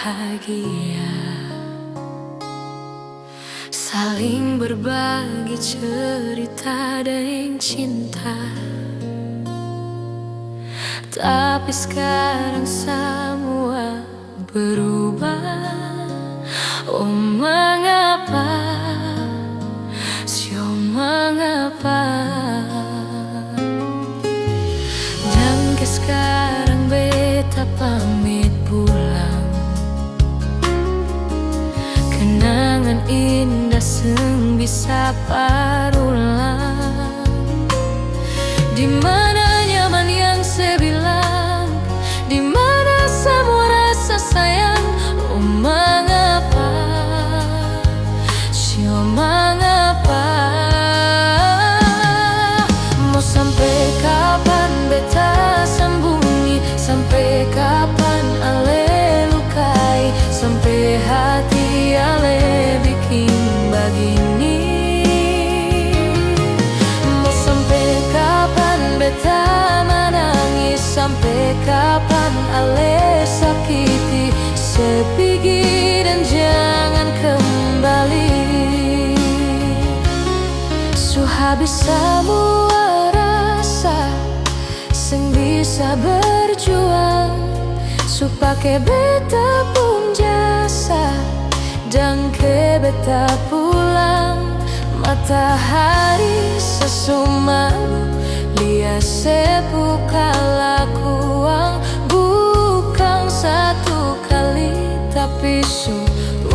bahagia, saling berbagi cerita dan cinta. Tapi sekarang semua berubah. Oh mengapa, sio mengapa? Dan ke sekarang beta pamit pulang. Kenangan indah seng bisa parulang. Di mana nyaman yang saya bilang, di mana semua rasa sayang. Oh mengapa, sio mengapa? Mau sampai kapan beta sembunyi, sampai kapan ale lukai, sampai hati ale bikin begini. Mau sampai kapan beta menangis, sampai kapan ale sakiti sepigi dan jangan kembali. Su habis semua rasa, seng bisa berjuang. Su pake beta pun jasa, dan ke beta pulang. Matahari sesumalu, lia sepu kalakuang. Bukan satu kali, tapi su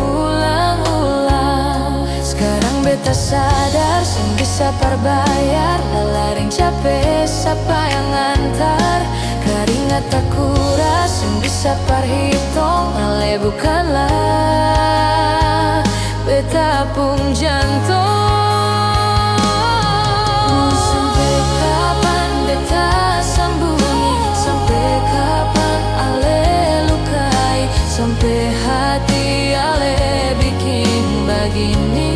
ulang-ulang. Sekarang beta sadar, seng bisa perbayar. Lalaring capek, siapa yang ngantar? Keringat tak kuras, seng bisa perhitung. Ale bukanlah beta pun jantung. Sampai kapan beta sembunyi, sampai kapan ale lukai, sampai hati ale bikin begini.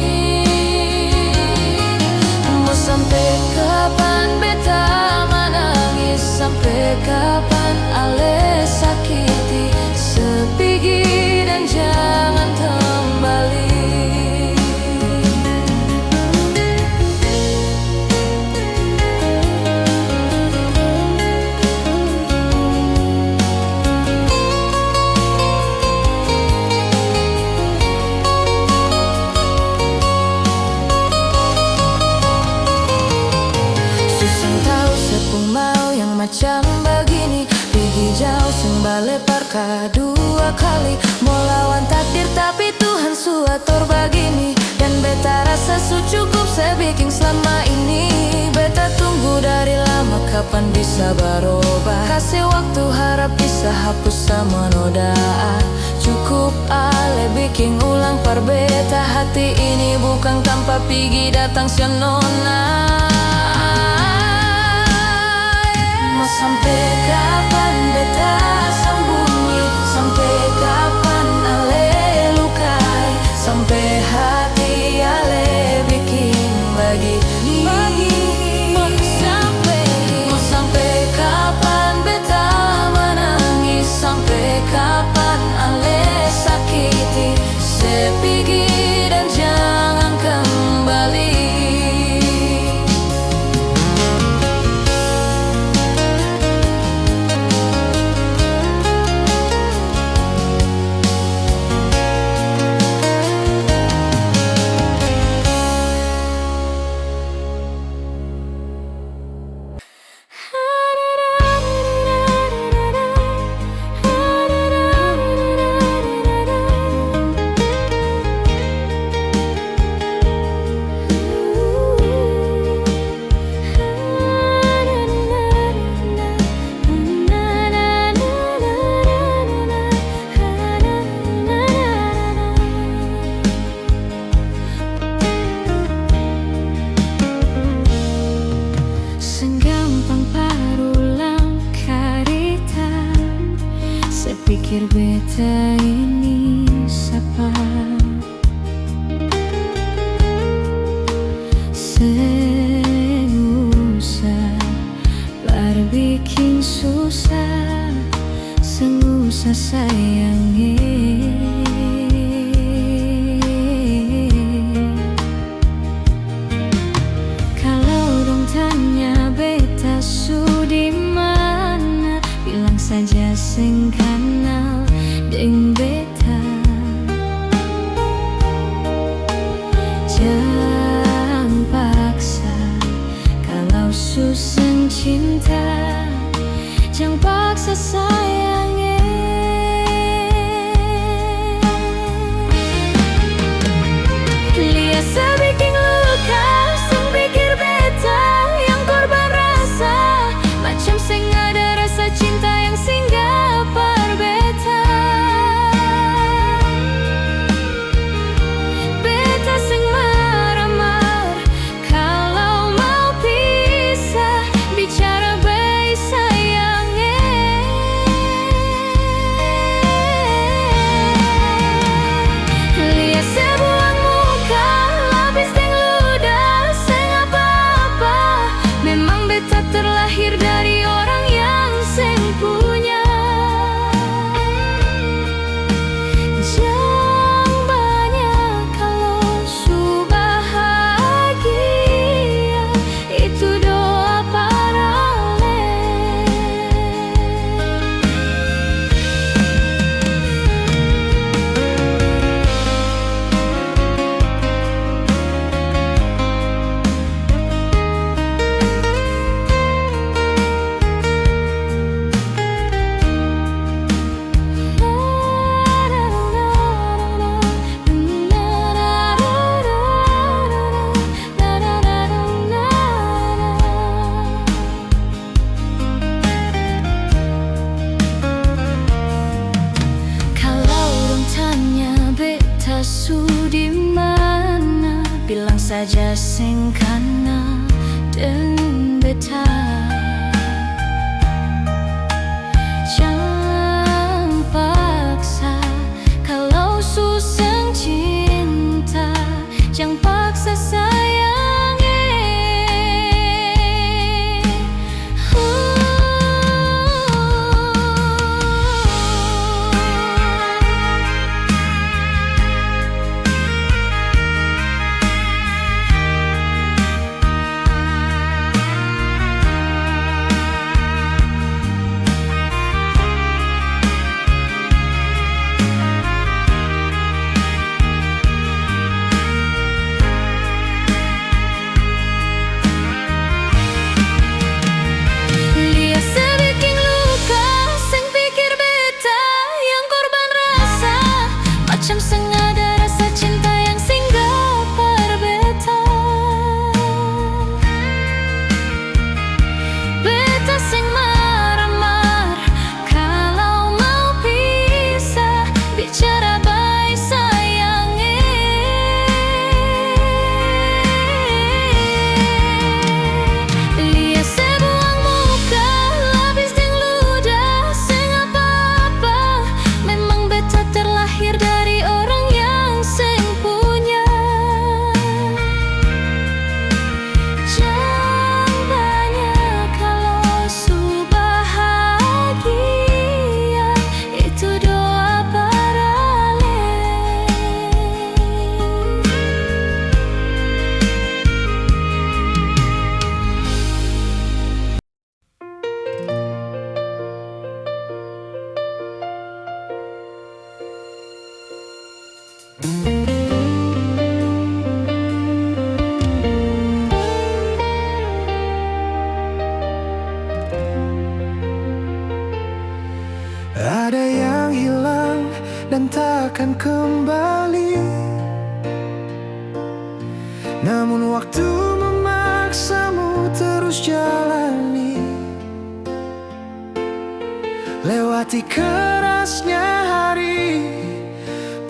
Mau sampai kapan beta menangis, sampai kapan ale sakiti sepigi dan jangan kembali. Macam begini, pergi jauh seng balik parka dua kali. Mau lawan takdir tapi Tuhan suatur begini. Dan beta rasa su cukup saya bikin selama ini. Beta tunggu dari lama, kapan bisa berubah. Kasih waktu, harap bisa hapus sama noda. Cukup ale bikin ulang par beta. Hati ini bukan tanpa pergi datang si nona. Sampai kapan beta sembunyi, sampai kapan ale lukai, sampai hati ale bikin begini. Mau sampai kapan beta menangis, sampai kapan ale sakiti sepigi dan jangan kembali. Pikir beta ini siapa? Sengusah berbikin susah, sengusah sayangi. sing kenal ding beta. Jangan paksa kalau susah cinta, jangan paksa sayangnya. Lihat sebikin luka, sing pikir beta yang korban rasa, macam sing ada rasa cinta yang singgah par beta. Beta sing marah-marah kalau mau pisah, bicara baik sayangnya. Lihat sebuang muka, lapis deng ludah, sing apa-apa. Memang beta terlahir dari orang yang sing punya. Jangan banyak kalau su bahagia, itu doa para le. Kalau orang tanya beta su di mana, bilang saja sing kana dan beta. Jangan paksa kalau susah cinta, jangan paksa sayangnya. Lihat sebikin luka, sing pikir beta yang korban rasa, macam sing ada rasa cinta yang singgah par beta. Beta sing marah-marah kalau mau pisah, bicara baik sayangnya. Lihat sebuang muka, lapis deng ludah, sing apa-apa. Memang beta terlahir dari orang yang sing punya. Jangan banyak kalau su bahagia, itu doa para le. Ada yang hilang dan takkan kembali, namun waktu memaksamu terus jalani. Lewati kerasnya hari,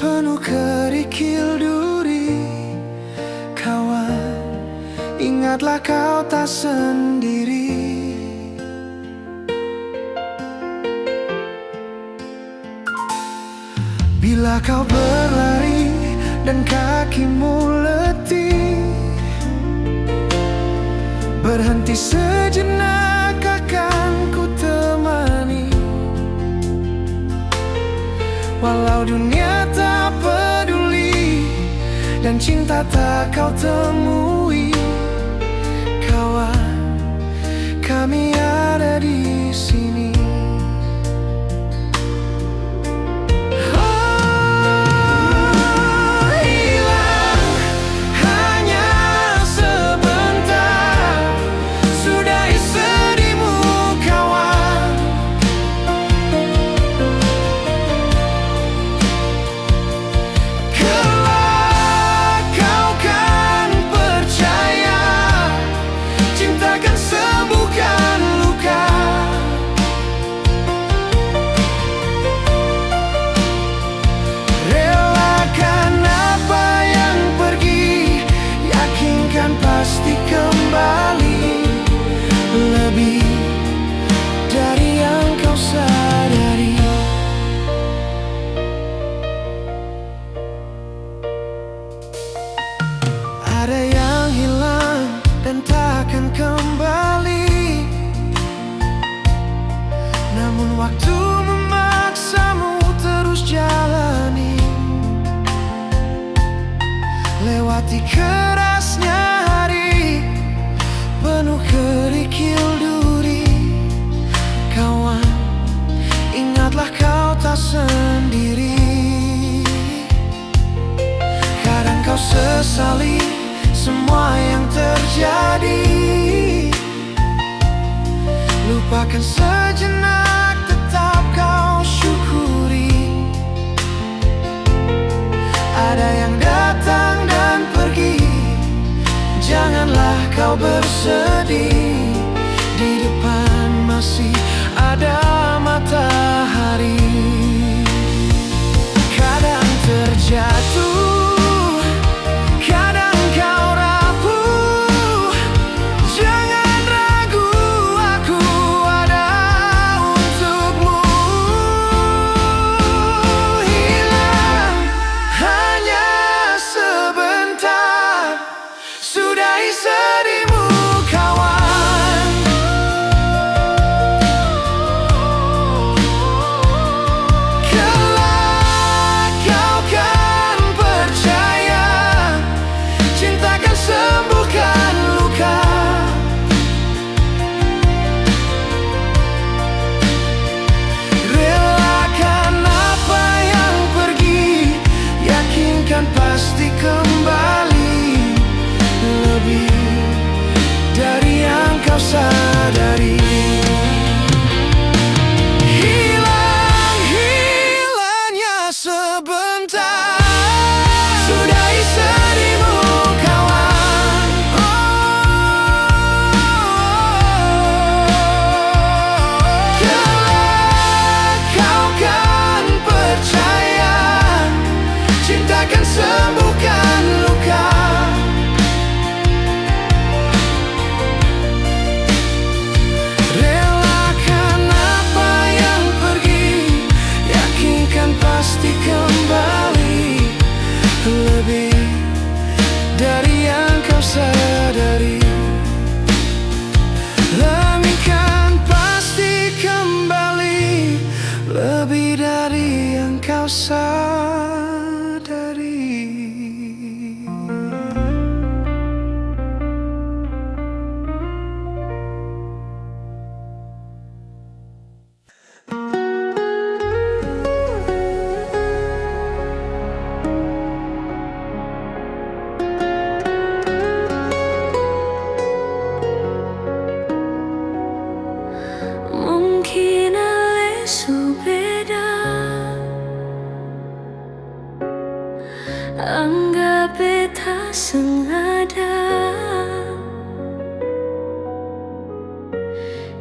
penuh kerikil duri. Kawan, ingatlah kau tak sendiri. Bila kau berlari dan kakimu letih, berhenti sejenak akan ku temani. Walau dunia tak peduli dan cinta tak kau temui, kawan, kami ada di sini. Lupakan sejenak, tetap kau syukuri. Ada yang datang dan pergi, janganlah kau bersedih. Di depan masih ada matahari. Kadang terjatuh, kadang kau rapuh. Jangan ragu, aku ada untukmu. Hilang hanya sebentar, sudahi sedihmu kawan. Kelak kau kan percaya, cinta kan sembuhkan luka. Relakan apa yang pergi, yakinkan pasti kembali. Lebih dari yang kau sadari. Hilangnya sebentar, sudahi sedihmu kawan. Kelak kau kan percaya, cinta kan sembuhkan luka. Relakan apa yang pergi, yakinkan pasti kembali. Lebih dari yang kau sadari. Lebih kan pasti kembali. Lebih dari yang kau sadari. Mungkin lesu beda, anggap beta sengaja.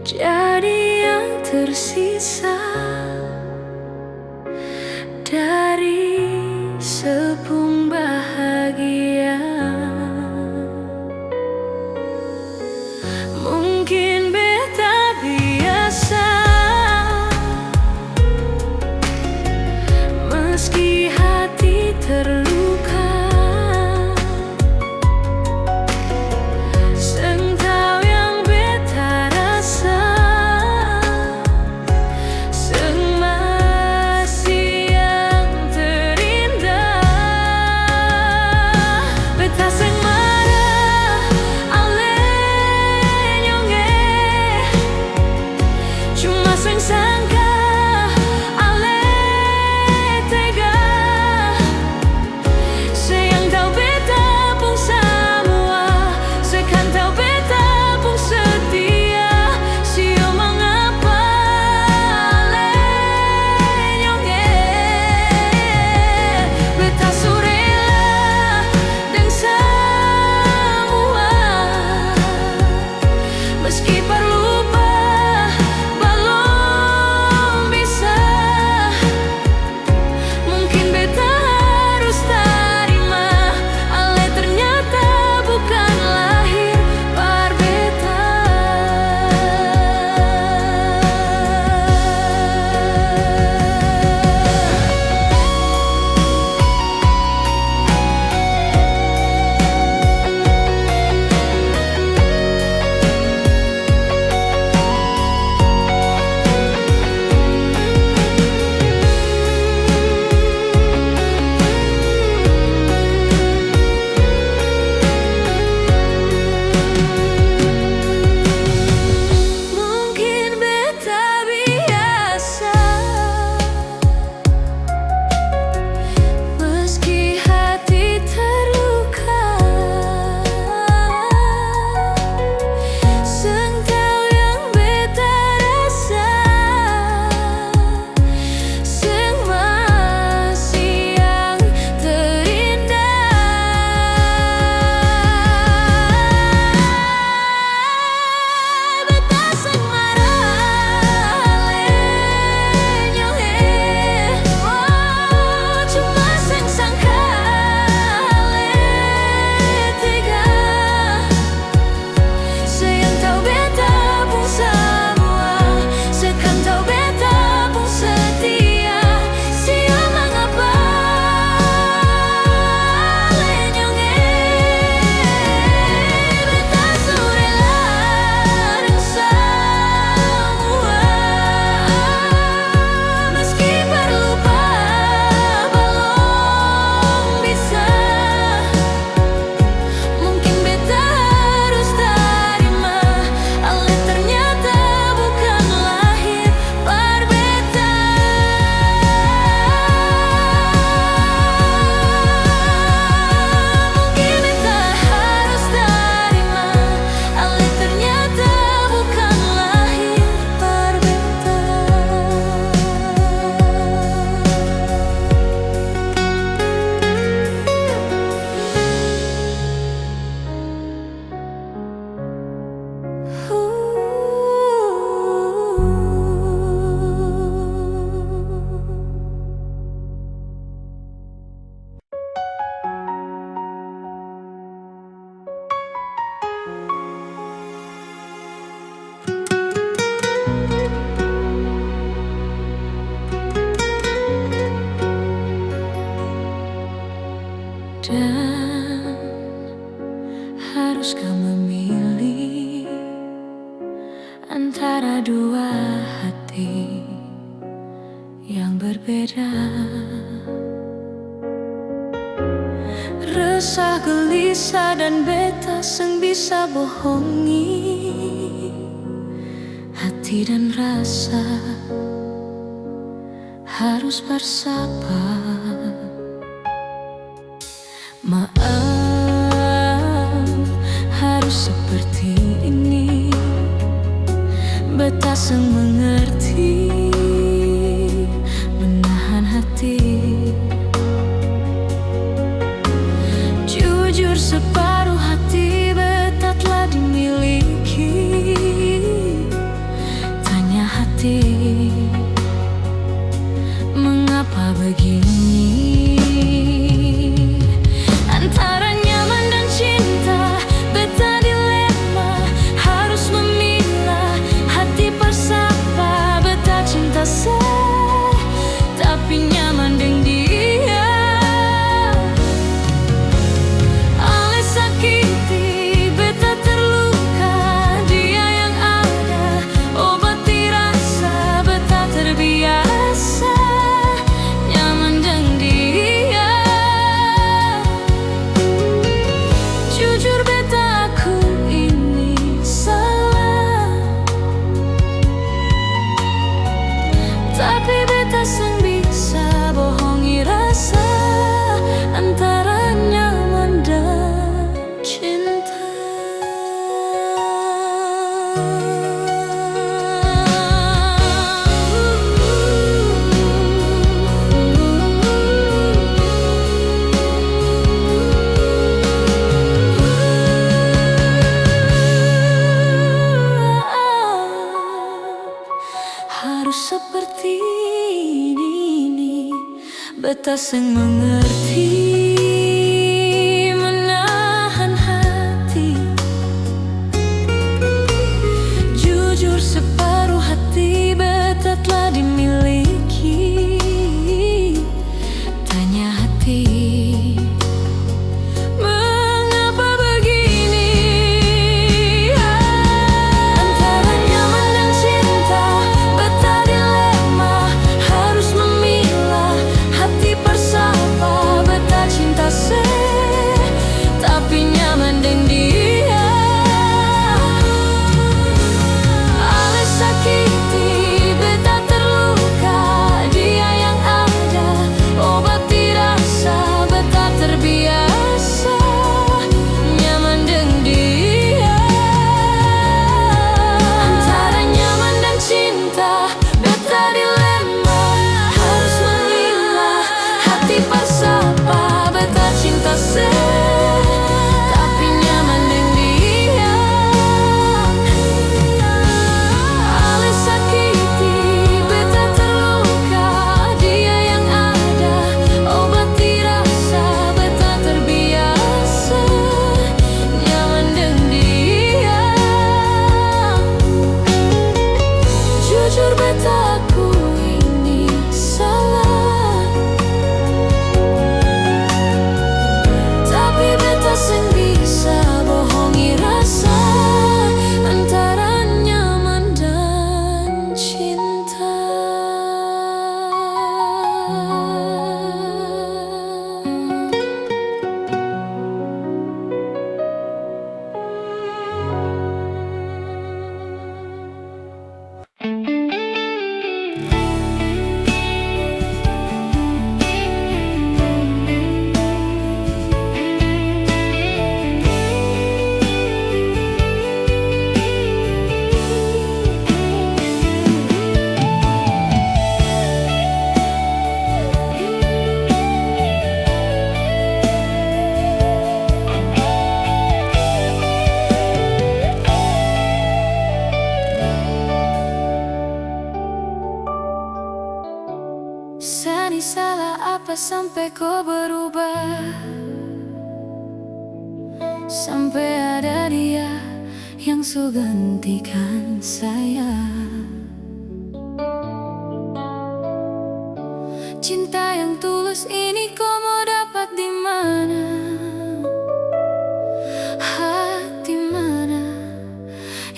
Jadi yang tersisa dari sepung bahagia. Mungkin beta biasa, meski hati terluka. Sengkau yang beta rasa, antara dua hati yang berbeda. Resah, gelisah, dan beta seng bisa bohongi hati dan rasa harus bersabar. Maaf, harus seperti ini. Beta seng mengerti menahan hati. Jujur separuh hati beta telah dimiliki. Tanya hati, mengapa begini? Antara nyaman dan cinta, beta dilema, harus memilah hati bersapa. Beta cinta tapi nyaman dengan dia. Ale sakiti, beta terluka, dia yang ada obati rasa. Beta terbiasa nyaman dengan dia. Jujur beta aku ini salah, tapi beta seng bisa bohongi rasa antara nyaman dan cinta. Harus seperti ini, beta seng mengerti menahan hati. Jujur separuh hati beta telah dimiliki. Tanya hati, mengapa begini? Antara nyaman dan cinta, beta dilema, harus memilah hati bersapa. Beta cinta tapi nyaman dengan dia. Ale sakiti, beta terluka, dia yang ada obati rasa. Beta terbiasa nyaman dengan dia. Antara nyaman dan cinta, beta dilema, harus memilah hati bersapa. Beta cinta tapi nyaman dengan dia. Ale sakiti, beta terluka, dia yang ada obati rasa. Beta terbiasa nyaman dengan dia. Jujur beta aku ini salah, tapi beta seng bisa bohongi rasa antara nyaman dan cinta. Sani salah apa sampai kau berubah? Sampai ada dia yang su gantikan saya. Cinta yang tulus ini kau mau dapat di mana? Hati mana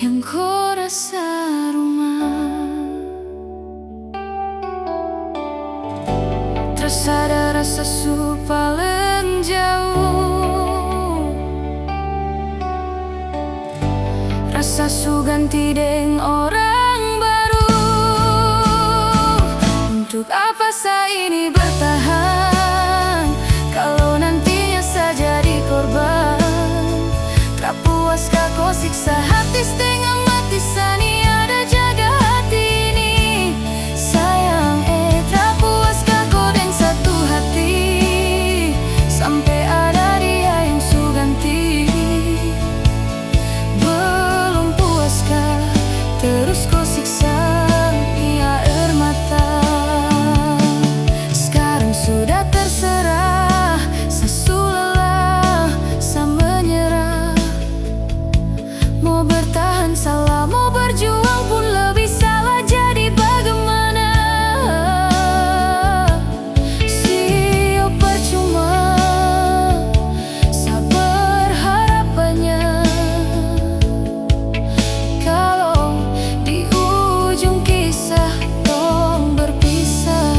yang kau rasa rumah? Sadar rasa su paling jauh, rasa su ganti deng orang baru. Untuk apa saya ini bertahan kalau nantinya saya jadi korban? Tak puaskah kau siksa hati setengah mati, sani ada jaga hati ini. Sayang, tak puaskah kau dengan satu hati sampai ada dia yang su ganti? Belum puaskah terus kau siksa ia air mata? Sekarang sudah terserah, sesu lelah, sa menyerah. Mau bertahan salah, mau berjuang pun lebih salah. Jadi bagaimana? Sio percuma, sa berharapannya. Kalau di ujung kisah tong berpisah.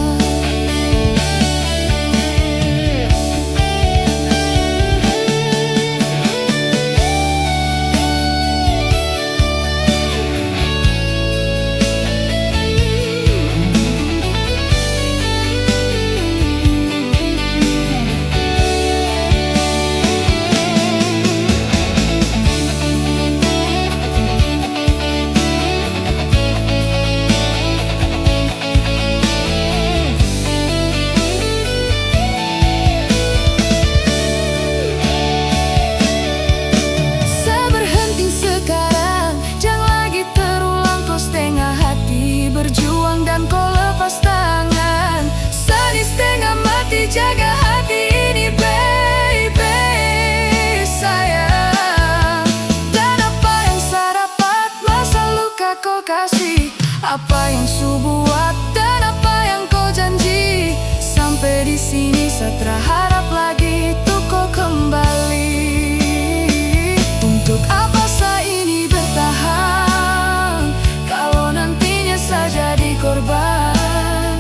Saya berhenti sekarang, jangan lagi terulang. Kau setengah hati berjuang dan kau lepas tangan. Sedih setengah mati, jaga hati ini baby. Sayang, dan apa yang saya dapat, masa luka kau kasih. Apa yang su buat dan apa yang kau janji. Sampai di sini saya terharap lagi tuh kau kembali. Untuk apa saya ini bertahan kalau nantinya saya jadi korban?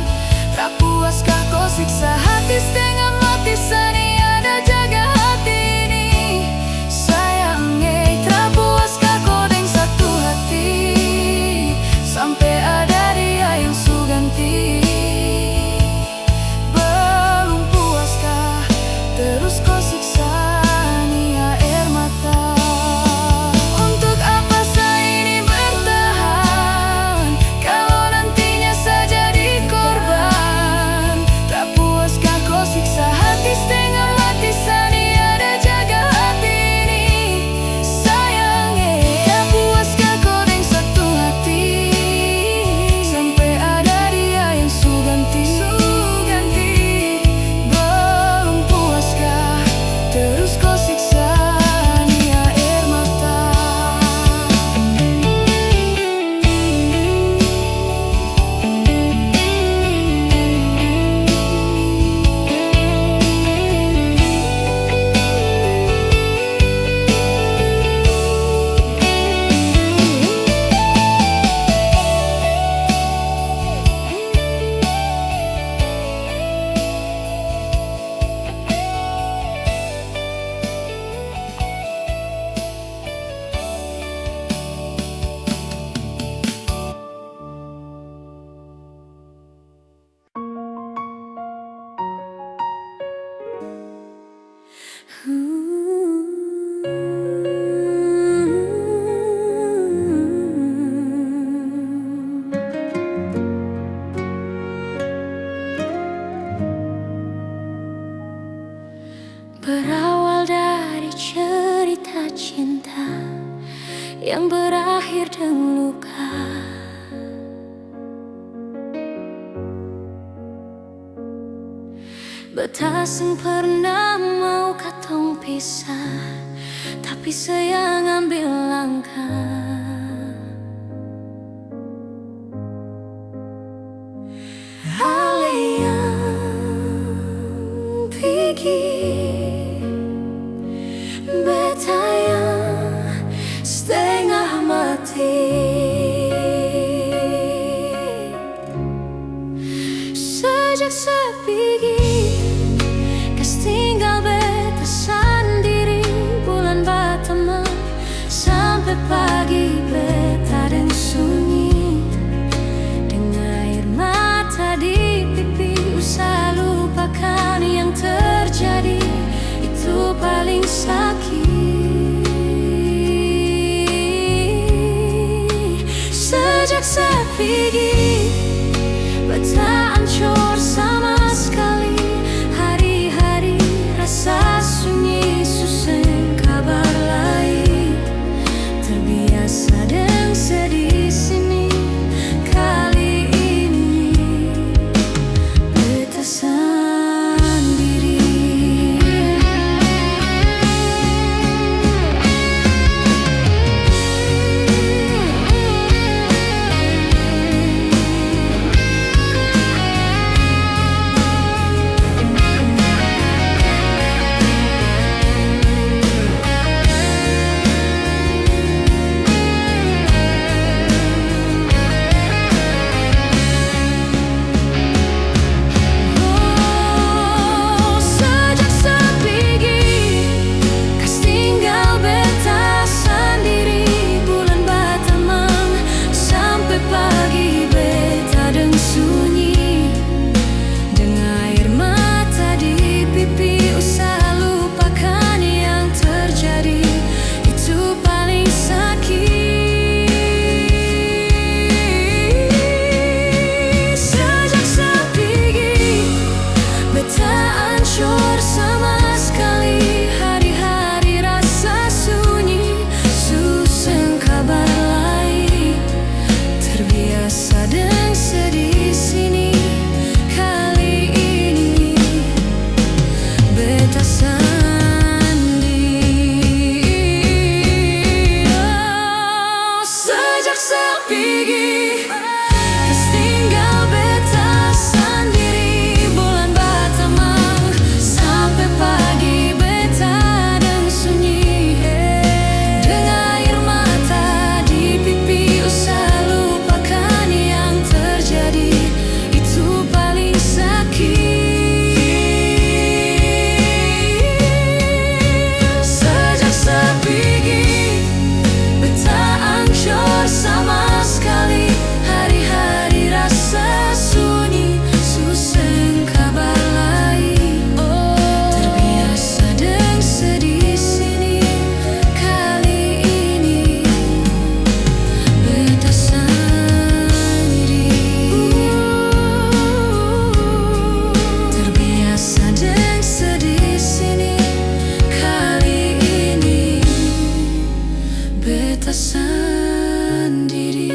Tak puaskah kau siksa hati setengah mati, sani ada jaga hati ini. Sayang, tak puaskah kau dengan satu hati sampai ada dia yang su ganti? Belum puaskah terus kau siksa nia air mata? Untuk apa saya ini bertahan kalau nantinya saya jadi korban? Tak puaskah kau siksa hati setengah mati, sani ada jaga hati ini. Sayang, tak puaskah kau dengan satu hati sampai ada dia yang su ganti? Belum puaskah terus kau siksa nia air mata? Berawal dari cerita cinta yang berakhir dengan luka. Betasen pernah mau katong pisah, tapi saya ngambil langkah. Aliang pikir betayang setengah mati. Sejak saya pikir Sejak sepigi beta ancur sama sekali. Hari-hari rasa sunyi susah kabar lain. Terbiasa dengan sedih sini. Kali ini beta sendiri. Sejak sepigi kas tinggal beta sendiri. Bulan batamang sampai pagi beta deng sunyi. Dengan air mata di pipi usah lupakan yang terjadi. Itu paling sakit. Sejak sepigi beta ancur sama sekali. Hari-hari rasa sunyi susah kabar lain. Terbiasa dengan sedih sini. Kali ini beta sendiri. Sejak sepigi kas tinggal beta sendiri. Bulan batamang sampai pagi beta deng sunyi. Dengan air mata di pipi usah lupakan yang terjadi. Itu paling sakit. Sejak sepigi beta ancur sama sekali. Hari-hari rasa sunyi susah kabar lain. Terbiasa dengan sedih sini. Kali ini beta sendiri. Terbiasa dengan sedih sini. Kali ini beta sendiri.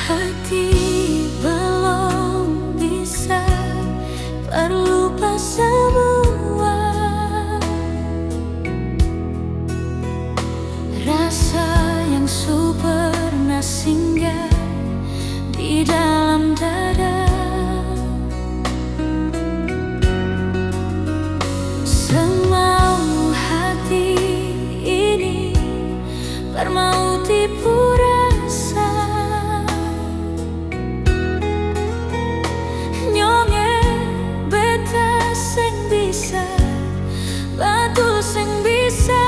Hati belum bisa terlupa semua. Rasa yang pernah singgah di dalam dada. Semau hati ini bermau tipu rasa. Nyonge beta sing bisa, betul sing bisa,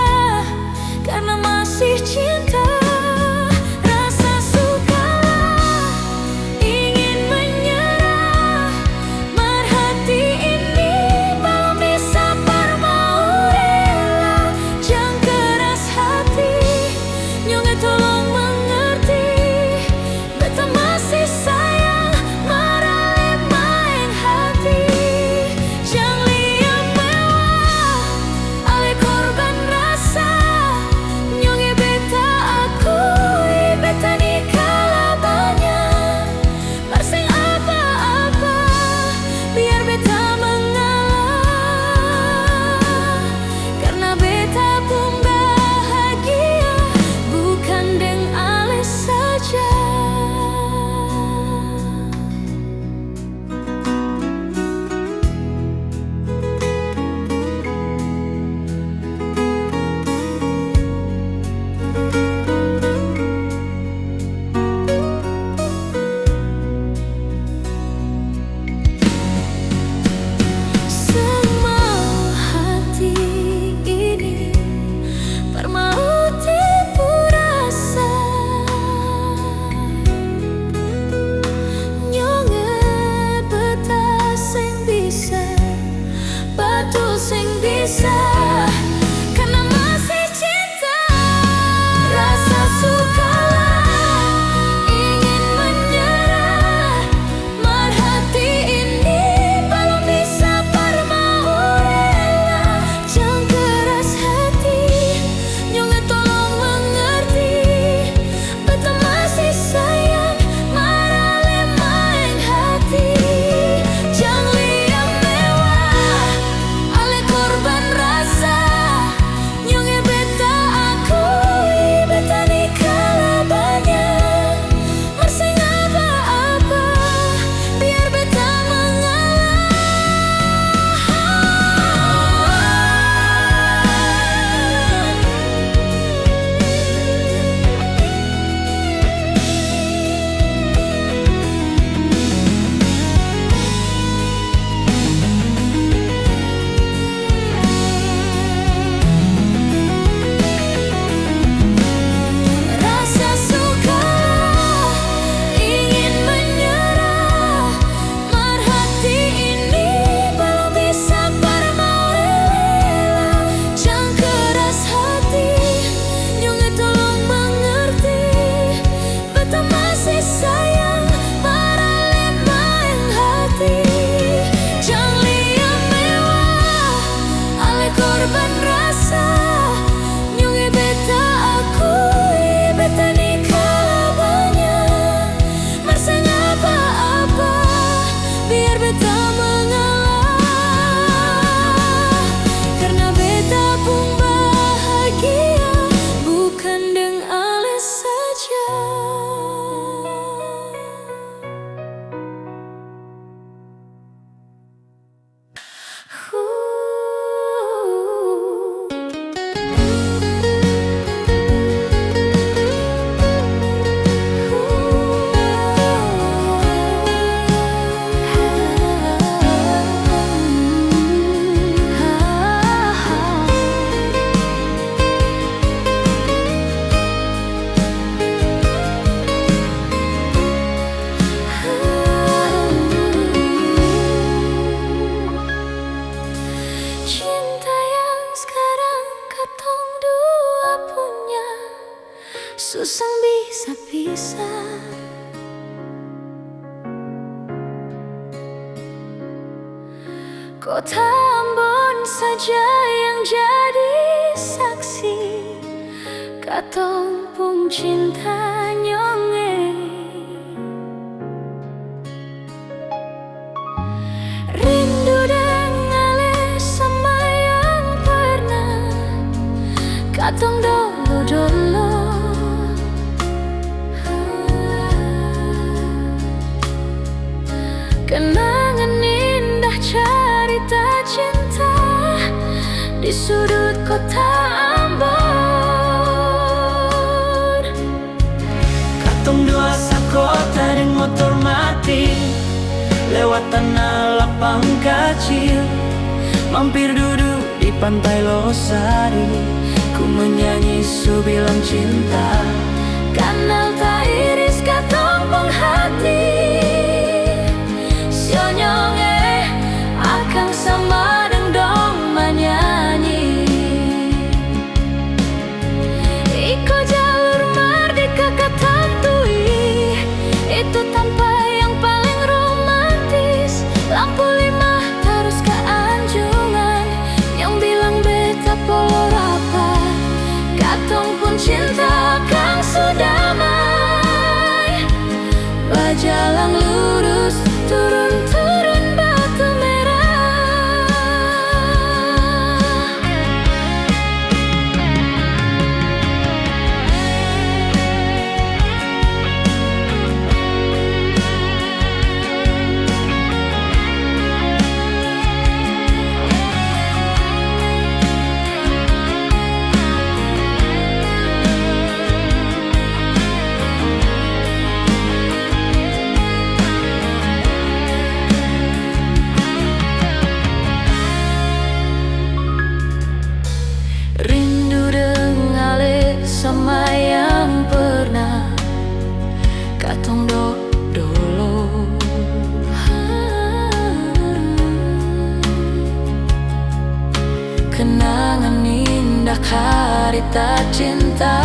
karena masih cinta. Rasa sukalah ingin menyerah. Merhati ini belum bisa permau rela. Jangan keras hati, nyonge beta masih sayang para lemahan hati. Jangan lihat mewah ale korban rasa. Nyungi beta akui beta nikah banyak. Marsanya apa-apa biar beta mengalah. Karena beta pun bahagia bukan dengan ale saja. Cinta yang sekarang katong dua punya susah bisa pisah. Kota Ambon saja yang jadi saksi katong pun cinta nyonge. Rindu dengan ale sama yang pernah katong dulu-dulu. Kenangan indah cerita cinta di sudut kota Ambon. Katong dua sakota dengan motor mati, lewat tanah lapang kecil, mampir duduk di pantai Losari. Ku menyanyi subilang cinta, Kanal tak iris katong pung hati. Sionyonge akang sama dong menyanyi. Iko jalur merdeka katantui, itu tanpa yang paling romantis. Lampu 5 terus ke Anjungan, yang bilang beta polo rapat. Katong pun cinta kang sudamai, bajalang lurus turun-turun batu merah. Rindu dengan ale sama yang pernah katong dulu. Kenangan indah harita cinta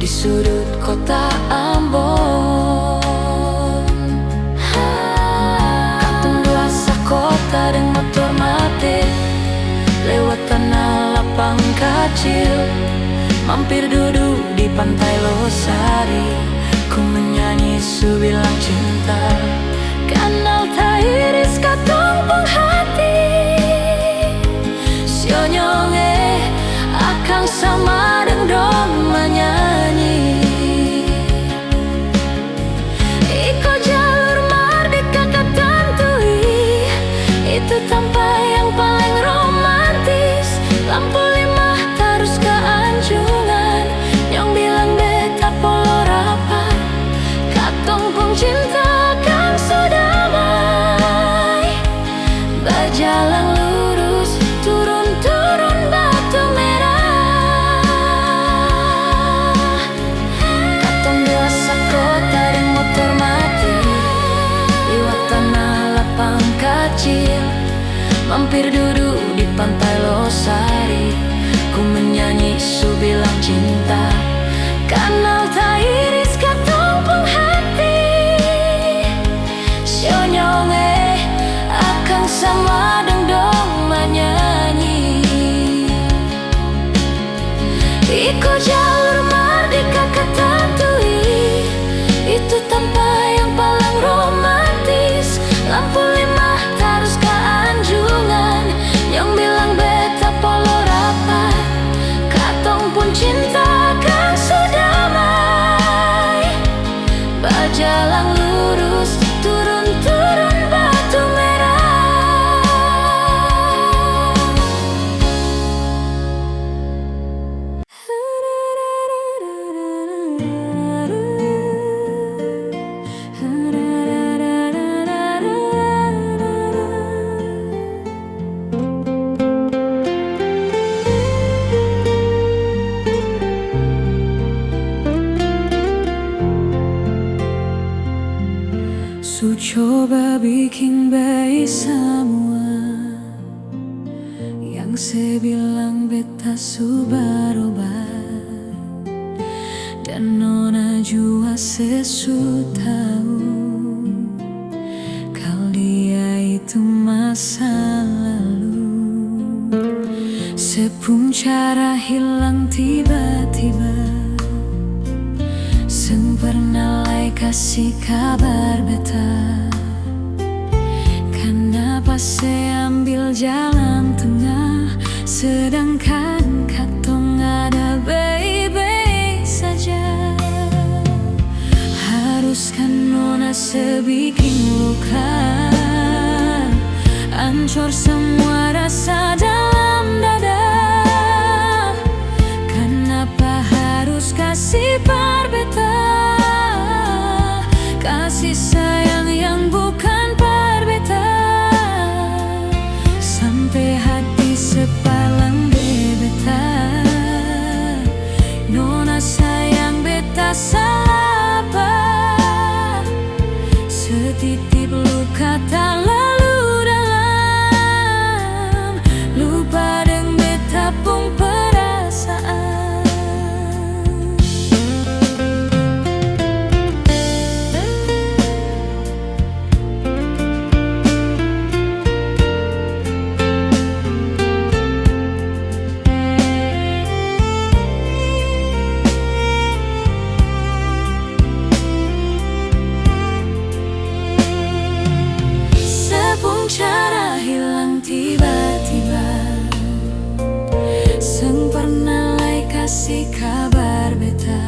di sudut kota Ambon. Katong dua sakota dengan motor mati, lewat tanah lapang kecil, mampir duduk di pantai Losari. Ku menyanyi subilang cinta, kanal tak iris katong pung hati. Sionyonge akang sama dong menyanyi. Iko jalur merdeka katantui, itu tanpa yang paling romantis. Lampu 5 terus ke Anjungan, yang bilang beta polo rapat. Katong pun cinta kang sudamai, bajalang lurus turun-turun batu merah. Katong dua sakota dengan motor mati, lewat tanah lapang kecil, mampir duduk di pantai Losari. Ku menyanyi subilang cinta, kanal tak iris katong jalan lurus, turun-turun batu merah. Su coba bikin baik semua yang saya bilang beta su berubah, dan nona jua sesu tahu kalau dia itu masa lalu. Sepung cara hilang tiba-tiba, seng pernah lai kasih kabar beta. Kenapa saya ambil jalan tengah, sedangkan katong ada baik-baik saja. Haruskan nona sebikin luka, hancur semua rasa dalam dada. Kenapa harus kasih beta kasih sayang yang bukan beta, sampai hati sepalang beta. Nona sayang beta salah apa? Setitip luka tak lalu dalam, lupa deng beta pun perasaan. Cara hilang tiba-tiba, seng pernah lai kasih kabar beta.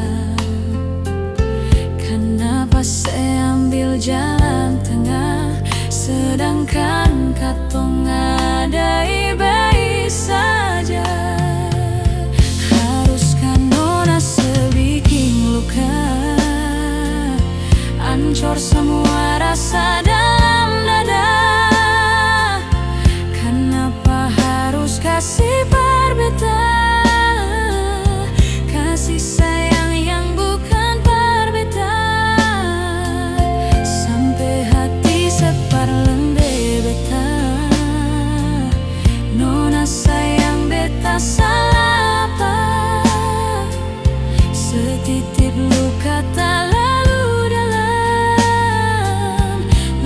Kenapa saya ambil jalan tengah, sedangkan katong ada baik saja. Haruskah nona sebikin luka, hancur semua rasa dalam dada. Kasih beta kasih sayang yang bukan beta, sampai hati separleng beta. Nona sayang beta salah apa? Setitip luka tak lalu dalam,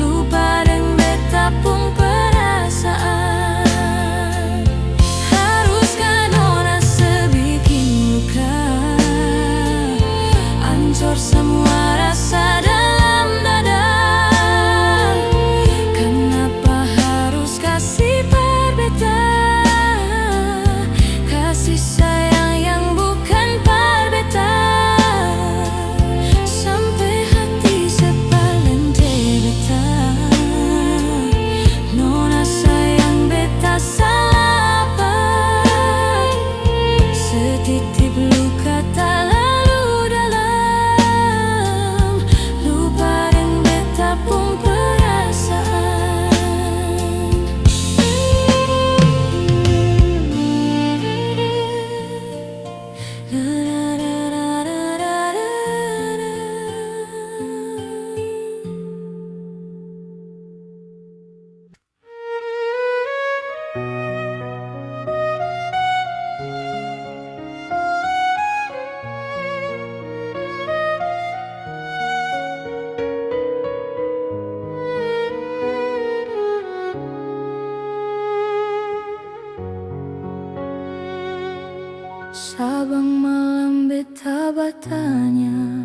lupa deng beta pun perasaan. Semua rasa dalam dada. Kenapa harus kasih beta kasih sayang yang bukan beta, sampai hati sepaling beta. Nona sayang beta salah apa? Setitip luka tak lalu dalam, pun perasaan. Sabang malam beta bertanya,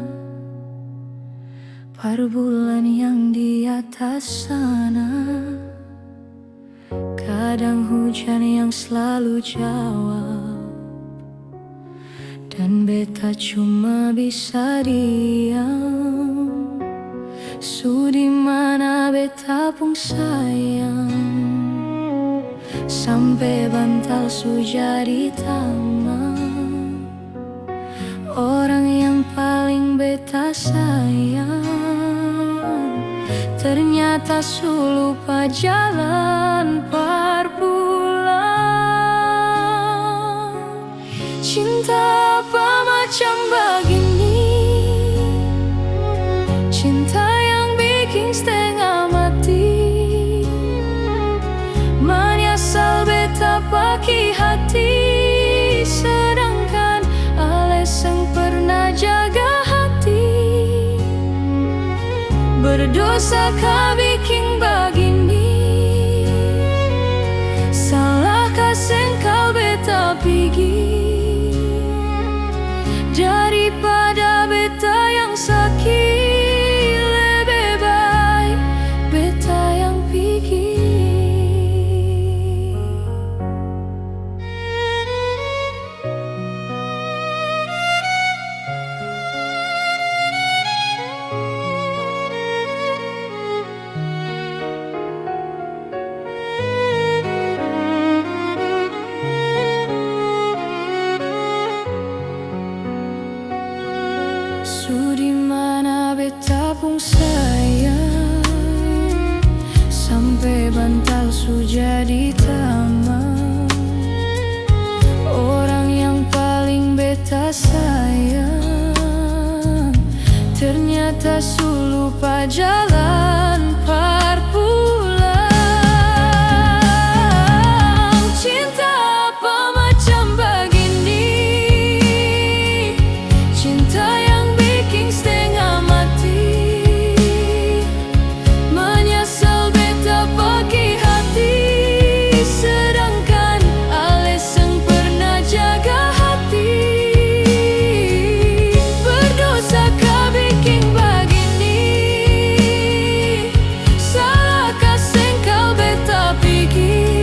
per bulan yang di atas sana, kadang hujan yang selalu jawab, dan beta cuma bisa diam. Su di mana beta pung sayang, sampai bantal su jadi taman. Orang yang paling beta sayang, ternyata su lupa jalan perpulang. Cinta apa macam begini? Cinta yang bikin setengah mati, menyesal beta pakai hati, sedangkan Aleseng pernah jaga hati. Berdosa kah bikin begini? Salahkah sengkau beta pergi? Daripada beta yang sakit, lebih baik beta yang pergi. Su di mana beta pung sayang, sampai bantal su jadi taman. Orang yang paling beta sayang, ternyata su lupa jalan perpulang. Cinta apa macam begini? Cinta yang bikin setengah mati, menyesal beta pakai hati, sedangkan Aleseng pernah jaga hati. Berdosa kah bikin begini? Salahkah sengkau beta pergi?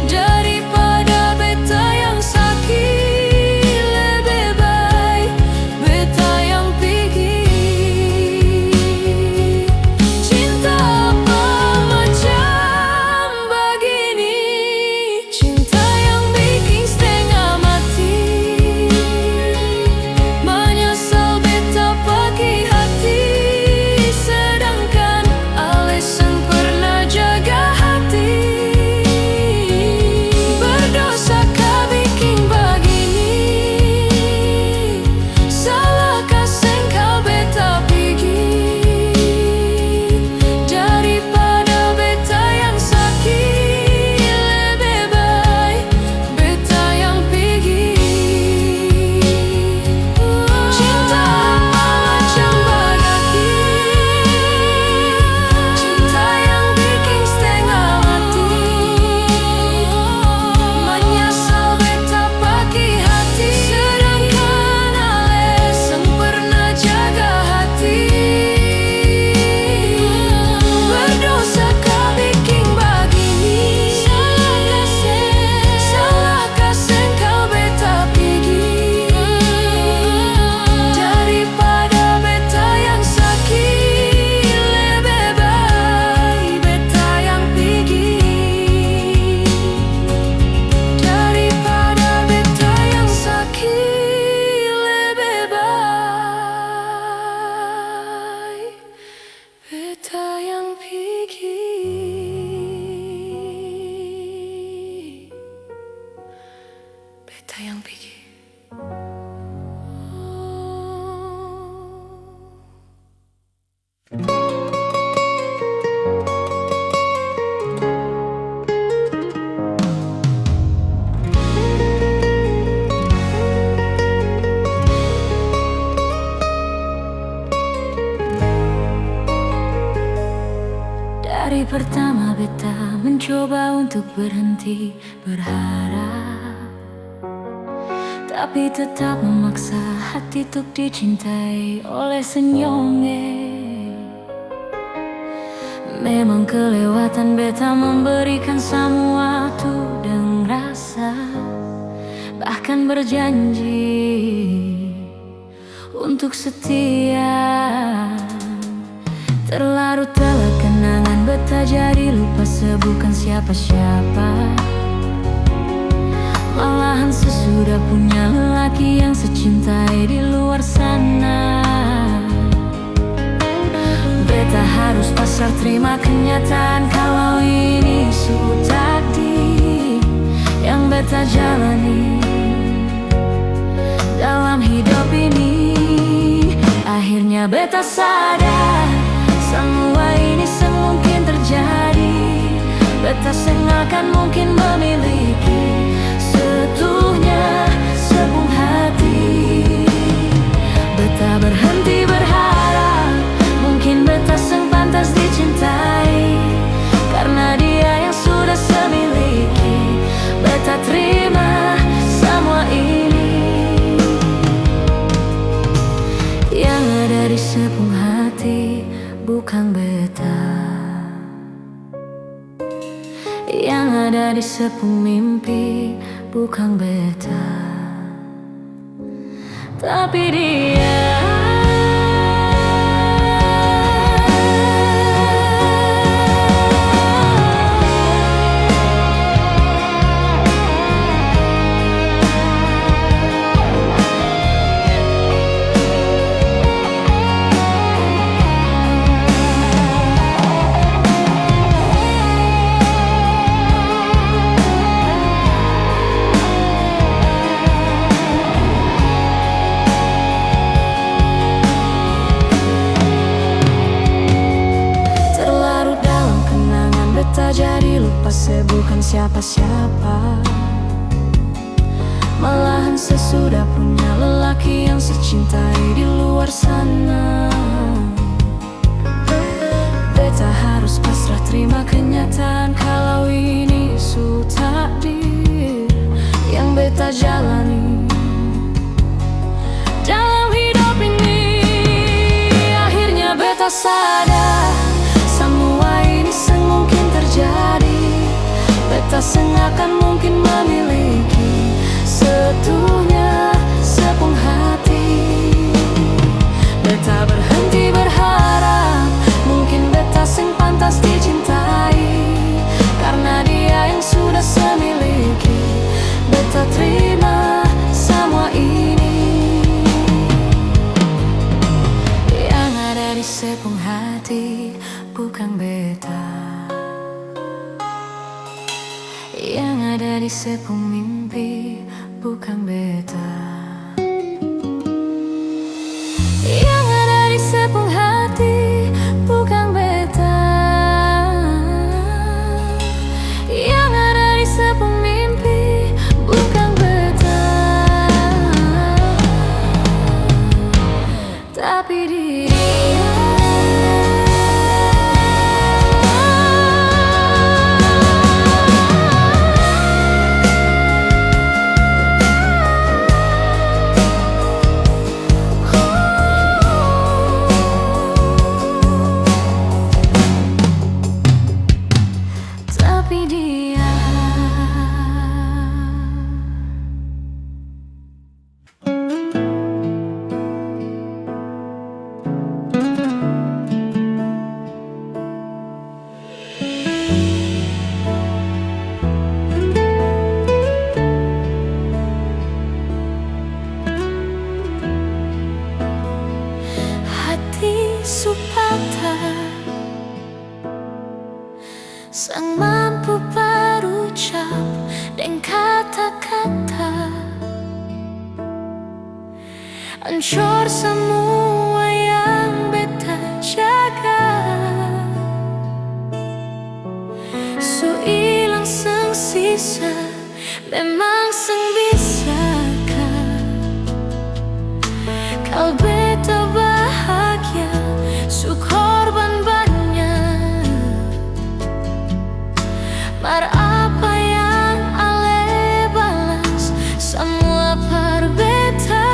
Daripada beta yang sakit, lebih baik beta yang pergi. Cinta apa macam begini? Cinta yang bikin setengah mati, menyesal beta pakai hati, sedangkan Aleseng pernah jaga hati. Berdosa kah bikin begini? Salahkah sengkau beta pergi? Daripada beta yang sakit, lebih baik beta yang pergi. Cinta apa macam begini? Cinta yang bikin setengah mati, menyesal beta pakai hati, sedangkan Aleseng pernah jaga hati. Berdosa kah bikin begini? Salahkah sengkau beta pergi? Daripada beta yang sakit, lebih baik beta yang pergi. Daripada beta yang sakit, lebih baik beta yang pergi. Beta yang pergi. Dari pertama beta mencoba untuk berhenti berharap, tapi tetap memaksa hati untuk dicintai oleh senyonge. Memang kelewatan beta memberikan semua tuh dengan rasa, bahkan berjanji untuk setia. Terlarut dalam kenangan beta jadi lupa sebukan siapa-siapa. Malahan sesudah punya lelaki yang secintai di luar sana. Beta harus pasrah terima kenyataan kalau ini sudah takdir yang beta jalani dalam hidup ini. Akhirnya beta sadar semua ini semungkin terjadi. Beta akan mungkin memiliki seutuhnya sebuah hati. Beta berhenti berharap mungkin beta pantas dicintai, karena dia yang sudah semiliki. Beta terima semua ini. Yang ada di sebuah hati bukan beta, yang ada di sebuah mimpi bukan beta, tapi dia. Jadi lupa bukan siapa-siapa. Malahan sesudah punya lelaki yang secintai di luar sana. Beta harus pasrah terima kenyataan kalau ini sudah takdir yang beta jalani dalam hidup ini. Akhirnya beta sadar semua ini semungkin terjadi. Beta akan mungkin memiliki seutuhnya sebuah hati. Beta berhenti berharap mungkin beta pantas dicintai, karena dia yang sudah semiliki. Beta terima semua ini. Yang ada di sebuah hati bukan beta, yang ada di sebuah mimpi bukan beta, yang ada di sebuah hati bukan beta, yang ada di sebuah mimpi bukan beta, tapi dia. Supata sang mampu berucap dan kata-kata, hancur semua yang beta jaga. Su ilang sang sisa memang sang bisakah kau beta bahagia su korban banyak. Mar apa yang ale balas semua perbeta.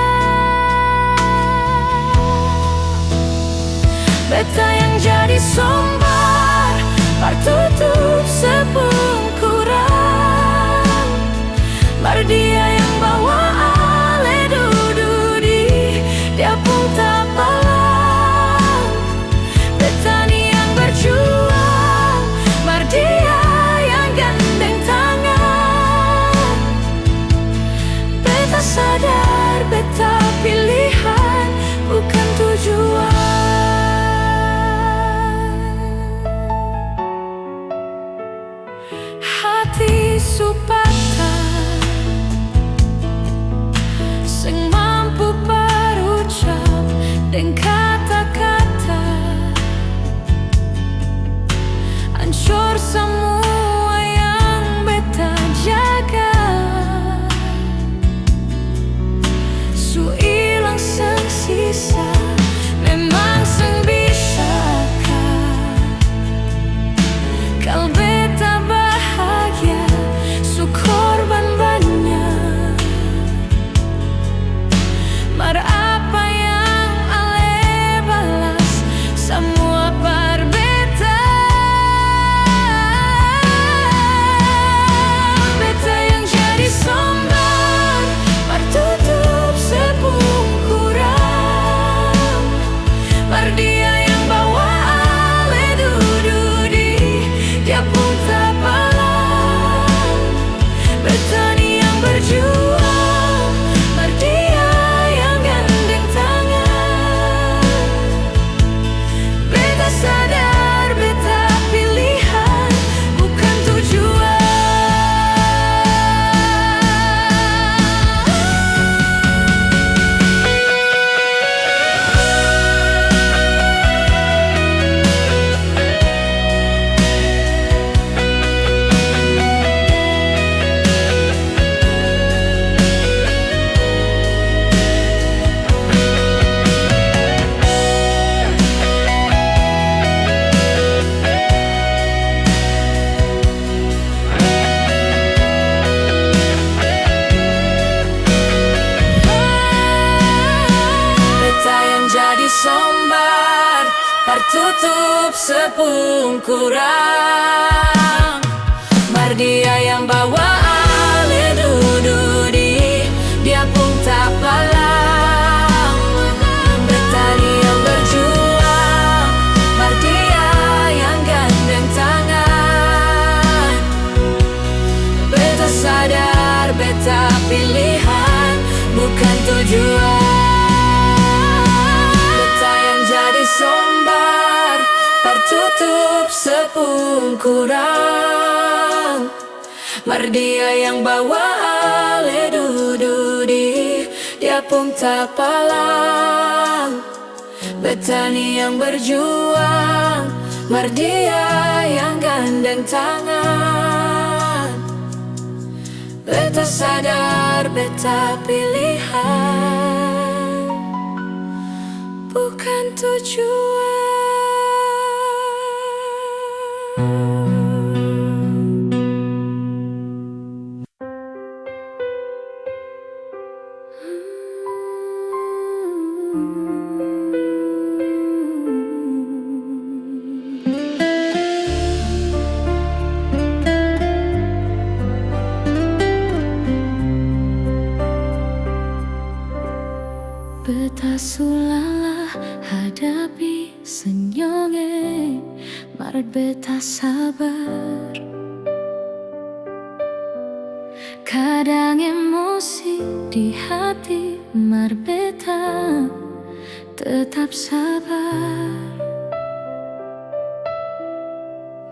Beta yang jadi sumber tertutup sepungkuran. Mar dia yang bawa ale duduk di dia pun tak palang. Beta tertutup sepungkurang. Mardia yang bawa ale dududi, dia pun tak palang. Betani yang berjuang, Mardia yang gandeng tangan. Beta sadar, beta pilihan, bukan tujuan. Beta yang jadi sombar, tertutup sepungkurang. Mardia yang bawa ale dududi, dia pun tak palang. Betani yang berjuang, Mardia yang gandeng tangan. Beta sadar, beta pilihan, bukan tujuan. Beta sulala hadapi senyonge, maret beta sabar. Kadang emosi di hati, mar beta tetap sabar.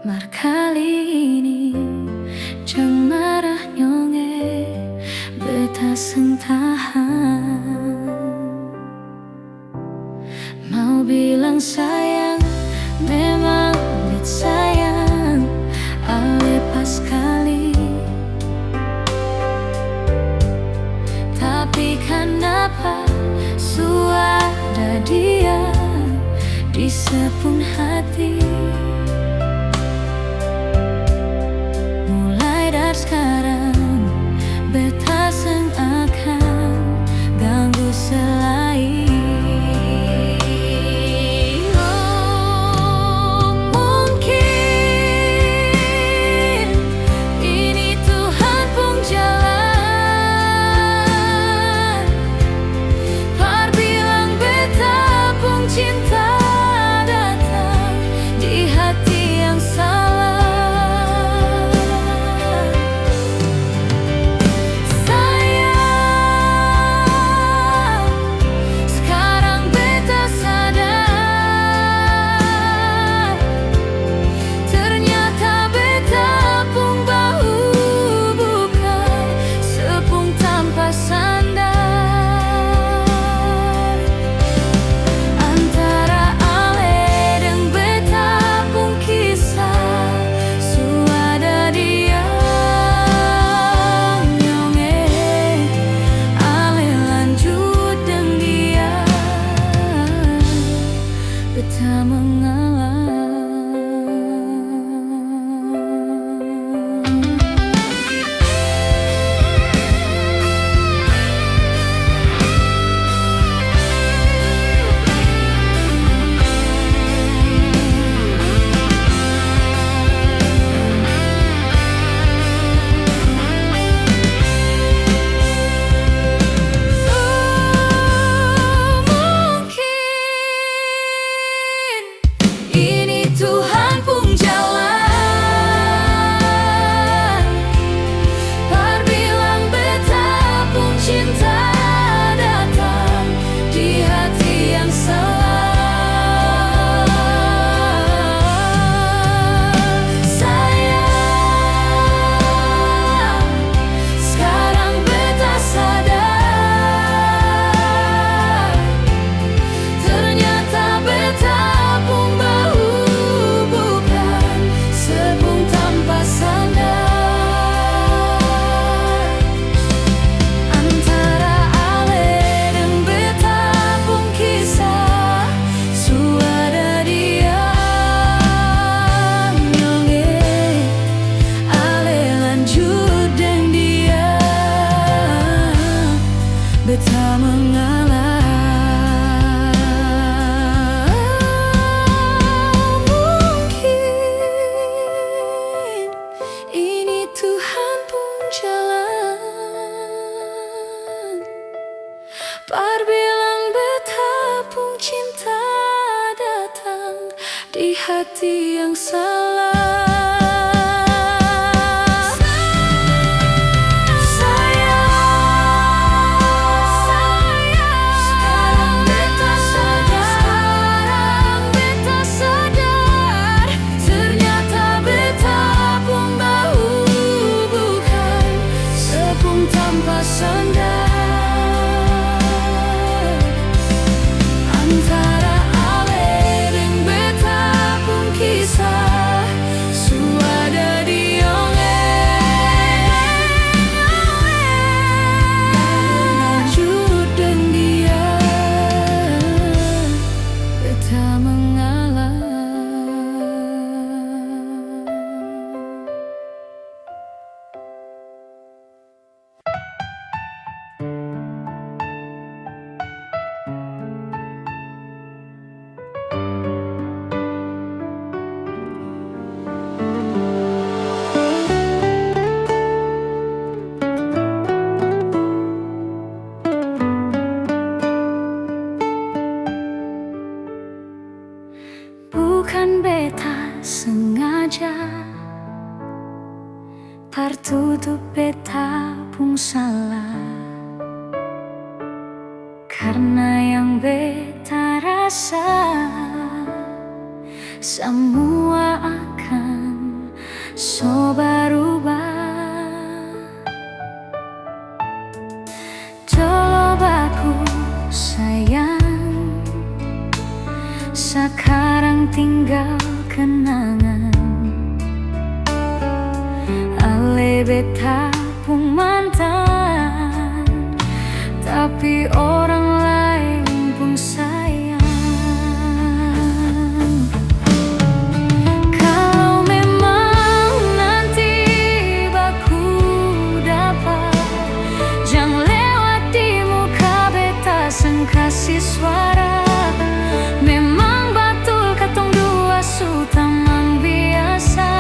Mar kali ini jang marah nyonge, beta seng tahan. Mau bilang sayang, memang bet sayang, ale pas kali. Tapi kenapa suara dia di sepung hati. Mulai dari sekarang, beta seng akan ganggu selain. di hati yang salah. Bukan beta sengaja tertutup beta pun salah, karena yang beta rasa semua akan so berubah. Coba ku sayang, sekarang tinggal kenangan. Ale beta pun mantan, tapi orang lain pun sayang. Kalau memang nanti baku dapat, jangan lewat di muka beta sang kasih suara. Memang betul katong dua su teman biasa,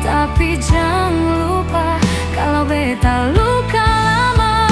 tapi jangan lupa kalau beta luka lama.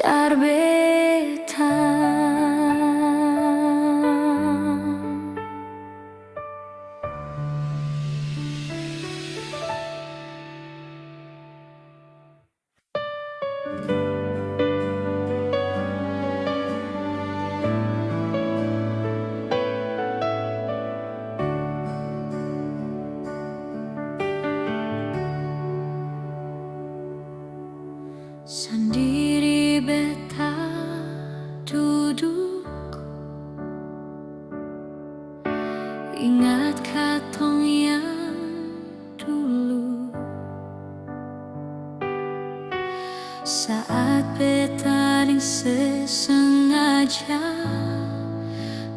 ajar beta. Sendiri beta duduk, ingat katong yang dulu. Saat beta ring sesengaja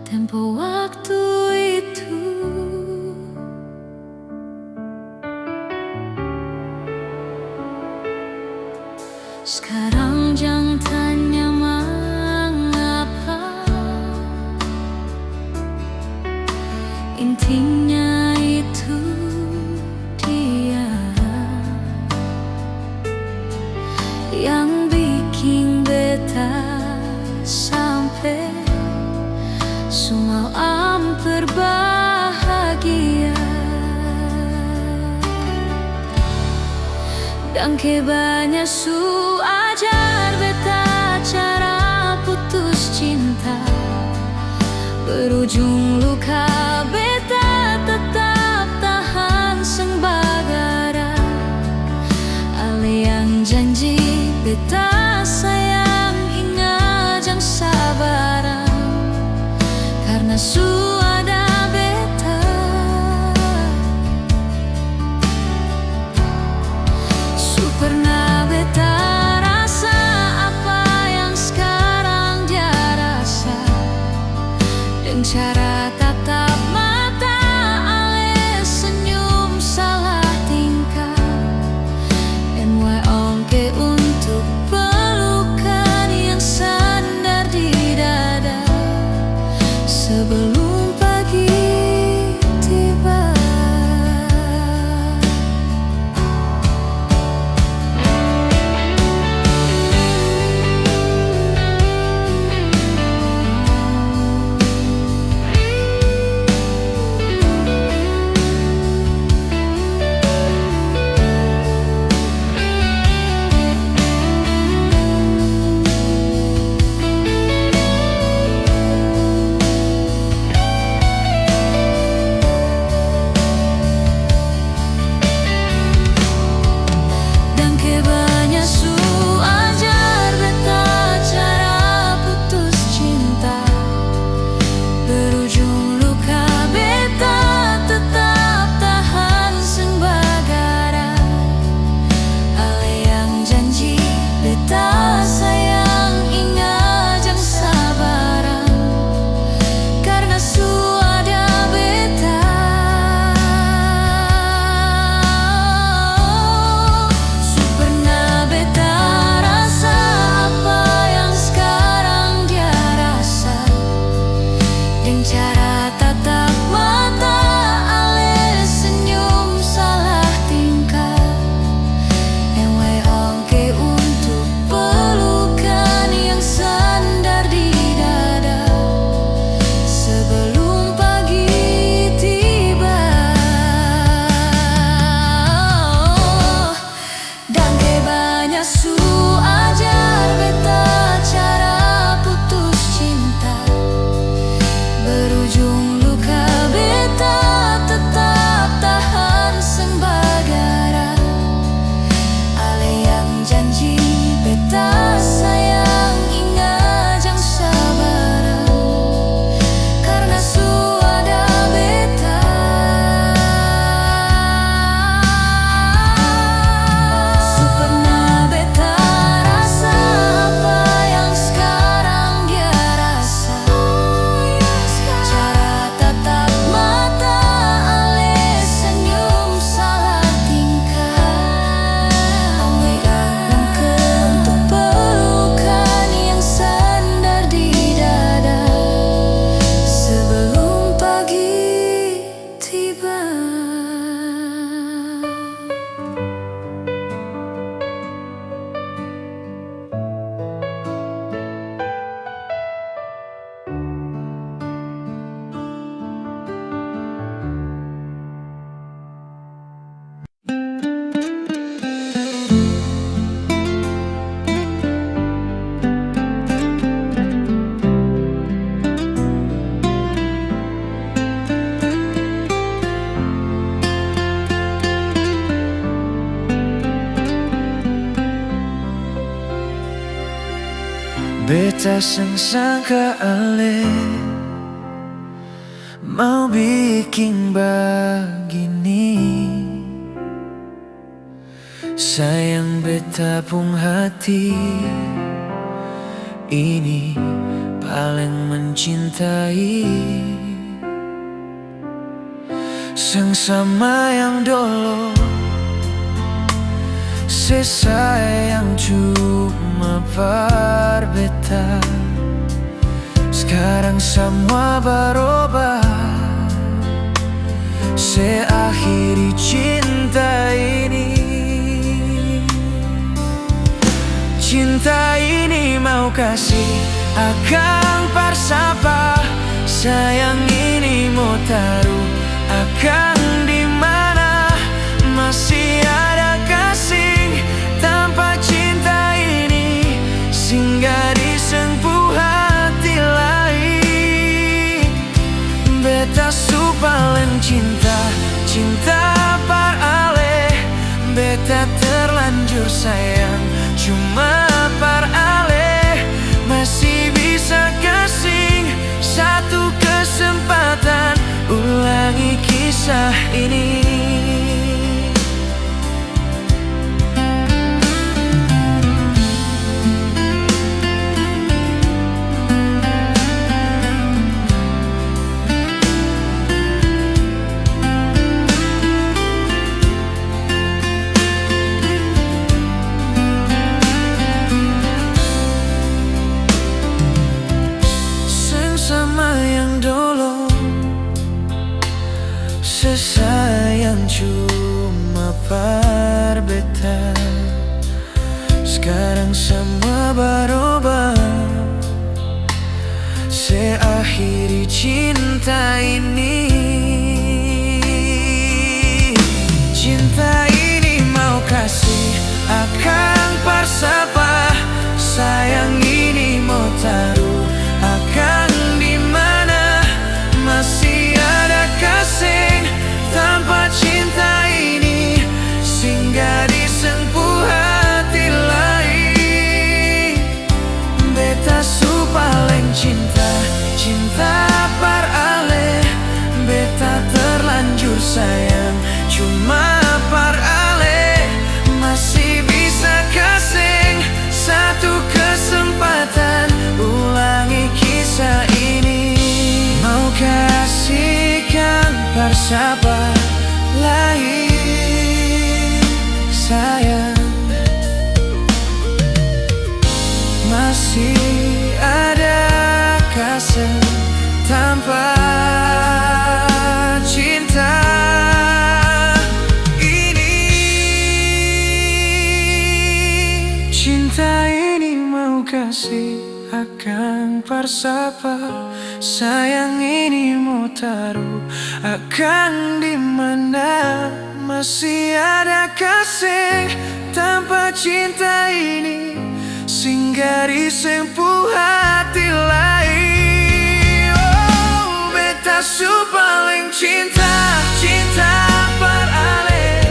tempo waktu itu. Sekarang jangan tanya mengapa, intinya itu dia yang bikin beta sampai semua hampir bahagia. Dan banyak su ajar beta cara putus cinta, berujung luka beta tetap tahan sengbagara. Ale yang janji beta sayang ingat jang sabaran, karena su ada beta. Su pernah beta rasa apa yang sekarang dia rasa, dengan cara tatap mata ale senyum salah tingkah, NY ongke untuk pelukan yang sandar di dada sebelum pagi tiba. Beta sangka ale mau bikin begini. Sayang beta pun hati ini paling mencintai. Sama yang dulu sayang cuma berbeda. Sekarang semua berubah. Akhiri cinta ini. Cinta ini mau kasih akan bersapa. Sayang ini mau taruh akan dimana. Masih ada kasih tanpa cinta ini, singgah di sengpu hati lain. Beta su paling cinta, cinta par ale. Beta terlanjur sayang cuma par ale. Masih bisa kasih satu kesempatan, ulangi kisah ini. Sayang cuma berbeda. Sekarang semua berubah. Akhiri cinta ini. Cinta ini mau kasih akan bersapa. Sayang ini mau taruh akan dimana. Masih ada kasih tanpa cinta ini, singgah di sengpu hati lain. Beta su paling cinta, cinta par ale. Beta terlanjur sayang cuma par ale. Masih bisa kasih satu kesempatan, ulangi kisah ini. Mau kasihkan bersama lain, sayang. Masih ada kasih tanpa cinta ini. Cinta ini mau kasih akan bersapa. Sayang ini mau taruh akan dimana. Masih ada kasih tanpa cinta ini, singgah di sengpu hati lain. Oh, beta su paling cinta, cinta par ale.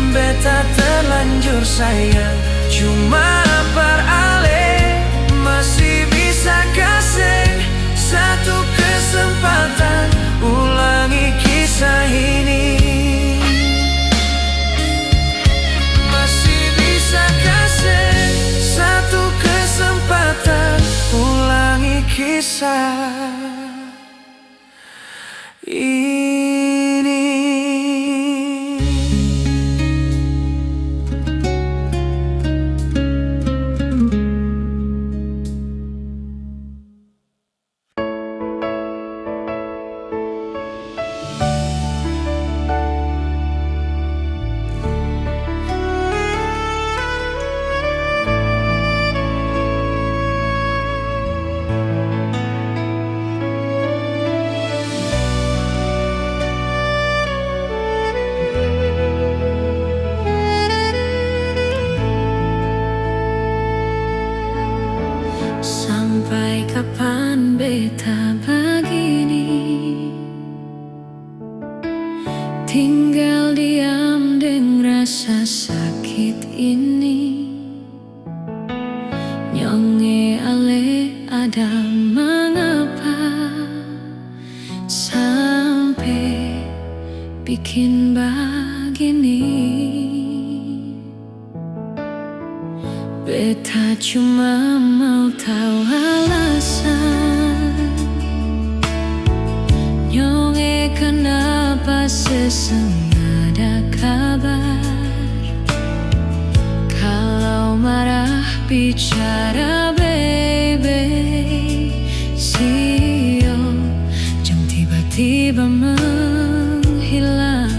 Beta terlanjur sayang cuma par ale. Masih bisa kasih satu kesempatan, ulangi kisah ini. Masih bisa kasih satu kesempatan, ulangi kisah ini. Sampai kapan beta begini, tinggal diam dengan rasa sakit ini. Nyonge ale dan mengapa sampai bikin begini. Beta cuma mau tahu alasan Nyonge kenapa seseng ada kabar. Kalau marah bicara baby, sio jam tiba-tiba menghilang.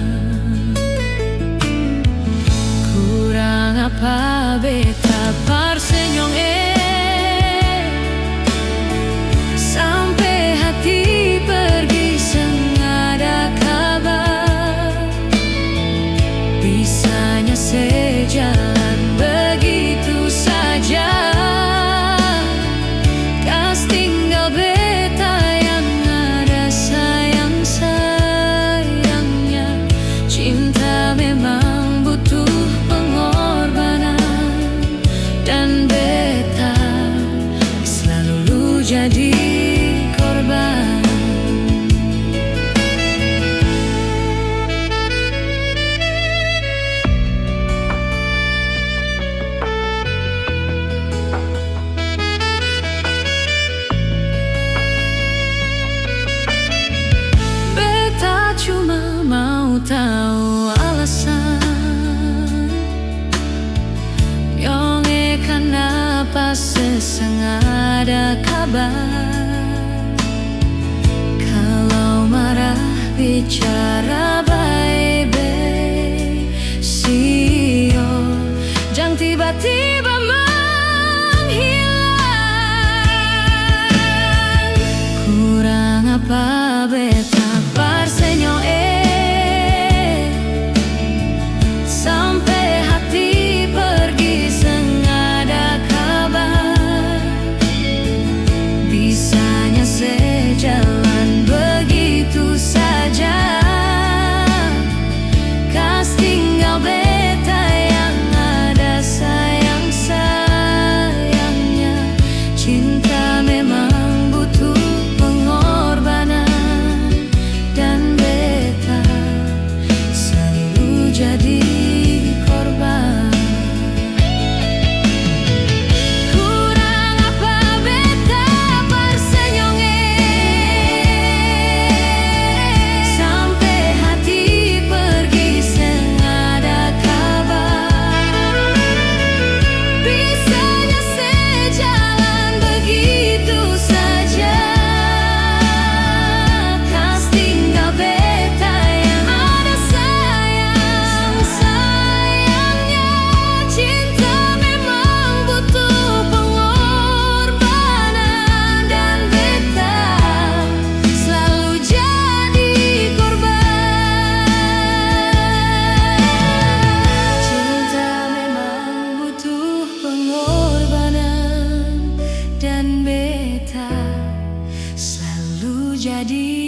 Kurang apa beta parsenyong sampai hati pergi sengada kabar. Bisanya sejalan begitu saja, kas tinggal beta yang ada sayang-sayangnya. Cinta memang butuh pengorbanan, dan beta selalu jadi korban. Beta cuma mau tahu alasan Nyonge kenapa seseng ada kabar. Kalau marah bicara baby, sio jang tiba-tiba menghilang. Kurang apa beta parsenyo sampai hati pergi sengada kabar. Bisanya sejalan begitu saja, kas tinggal beta yang ada sayang-sayangnya. Cinta memang butuh pengorbanan, dan beta selalu jadi korban. Kurang apa beta parsenyong sampai hati pergi sengada kabar. Bisanya sejalan begitu saja, kas tinggal beta yang ada sayang-sayangnya. Cinta memang butuh pengorbanan, dan beta selalu jadi korban. Cinta memang butuh pengorbanan, dan beta selalu jadi